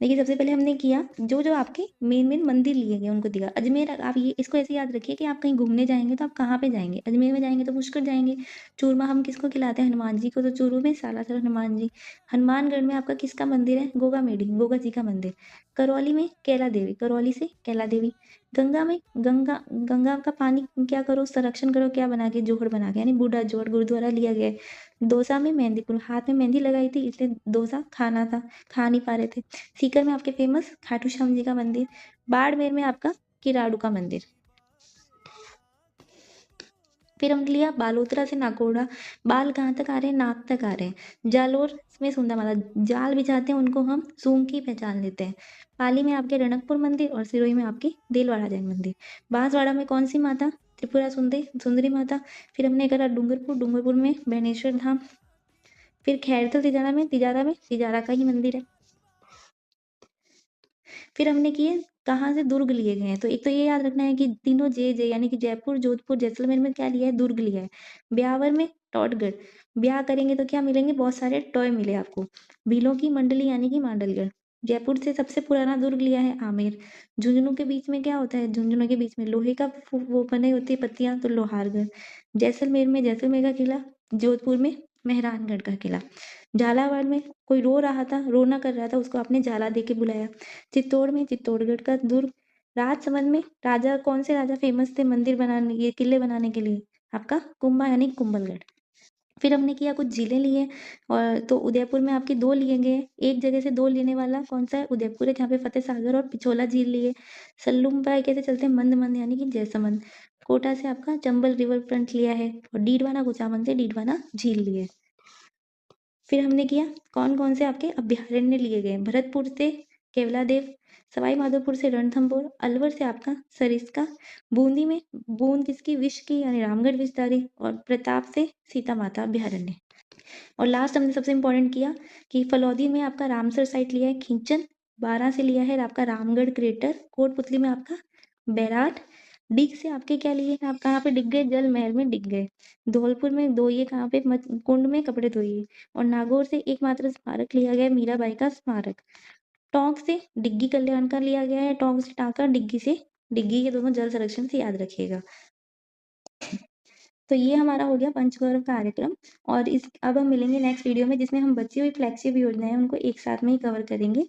देखिए सबसे पहले हमने किया जो आपके मेन मंदिर लिए गए उनको दिया। अजमेर आप ये इसको ऐसे याद रखिए कि आप कहीं घूमने जाएंगे तो आप कहाँ पे जाएंगे? अजमेर में जाएंगे तो पुष्कर जाएंगे। चूरमा हम किसको खिलाते हैं? हनुमान जी को। तो चूरू में सालासर हनुमान जी। हनुमानगढ़ में आपका किसका मंदिर है? गोगा मेडी, गोगा जी का मंदिर। करौली में कैला देवी, करौली से कैला देवी। गंगा में गंगा गंगा का पानी क्या करो? संरक्षण करो। क्या बना के? जोहड़ बना के, यानी बूढ़ा जोहड़ गुरुद्वारा लिया गया है। दौसा में मेहंदी, हाथ में मेहंदी लगाई थी इसलिए दौसा खाना था, खा नहीं पा रहे थे। सीकर में आपके फेमस खाटू श्याम जी का मंदिर। बाड़मेर में आपका किराड़ू का मंदिर। फिर हम लिया बालोतरा से नाकोड़ा। बाल कहाँ तक आ रहे हैं? नाक तक आ रहे हैं। जालोर में सुंदा माता जाल बिछाते हैं, उनको हम सूंग की पहचान लेते हैं। पाली में आपके रणकपुर मंदिर और सिरोही में आपकी देलवाड़ा जैन मंदिर। बांसवाड़ा में कौन सी माता? त्रिपुरा सुंदरी माता। फिर हमने करा डूंगरपुर, डूंगरपुर में बेनेश्वर धाम। फिर खैरथल तिजारा में तिजारा का ही मंदिर है। फिर हमने किए कहाँ से दुर्ग लिए गए हैं। तो एक तो ये याद रखना है कि तीनों जे यानी कि जयपुर, जोधपुर, जैसलमेर में क्या लिया है? दुर्ग लिया है। ब्यावर में टॉटगढ़। ब्याह करेंगे तो क्या मिलेंगे? बहुत सारे टॉय मिले आपको। भीलों की मंडली यानी कि मांडलगढ़। जयपुर से सबसे पुराना दुर्ग लिया है आमेर। झुंझुनू के बीच में क्या होता है? झुंझुनू के बीच में लोहे का वो बने होती है पत्तियां, तो लोहारगढ़। जैसलमेर में जैसलमेर का किला। जोधपुर में मेहरानगढ़ का किला। झालावाड़ में कोई रो रहा था, रोना कर रहा था, उसको आपने झाला दे के बुलाया। चित्तौड़ में चित्तौड़गढ़ का दुर्ग। राजसमंद में राजा, कौन से राजा फेमस थे मंदिर बनाने, ये किले बनाने के लिए? आपका कुंभा यानी कुंभलगढ़। फिर हमने किया कुछ जिले लिए, और तो उदयपुर में आपके दो लिए गए। एक जगह से दो लेने वाला कौन सा है? उदयपुर है, जहाँ पे फतेह सागर और पिछोला झील लिए। सल्लूम पाए कैसे चलते हैं? मंद मंद यानी कि जैसमंद। कोटा से आपका चंबल रिवर फ्रंट लिया है, और डीडवाना कुचामन से डीडवाना झील लिए। फिर हमने किया कौन कौन से आपके अभ्यारण्य लिए गए? भरतपुर से केवलादेव। सवाई माधोपुर से रणथंभौर। अलवर से आपका सरिस्का। बूंदी में बूंद किसकी? विश्व की, यानी रामगढ़ विषधारी। और प्रताप से सीता माता अभ्यारण्य। और लास्ट हमने सबसे इंपॉर्टेंट किया कि फलौदी में आपका रामसर साइट लिया है खींचन। 12 से लिया है आपका रामगढ़ क्रेटर। कोटपुतली में आपका बैराट। डिग से आपके क्या लिए हैं? आप कहाँ पे डिग गए? जल महल में डिग गए। धौलपुर में धोइए, कहाँ पे? कुंड में कपड़े धोइए। और नागौर से एकमात्र स्मारक लिया गया है, मीराबाई का स्मारक। टोंक से डिग्गी कल्याण का लिया गया है। टोंक से टांका, डिग्गी से डिग्गी, ये दोनों जल संरक्षण से याद रखिएगा। तो ये हमारा हो गया पंचगौरव कार्यक्रम। और इस अब हम मिलेंगे नेक्स्ट वीडियो में, जिसमें हम बची हुई फ्लैगशिप योजनाएं उनको एक साथ में ही कवर करेंगे।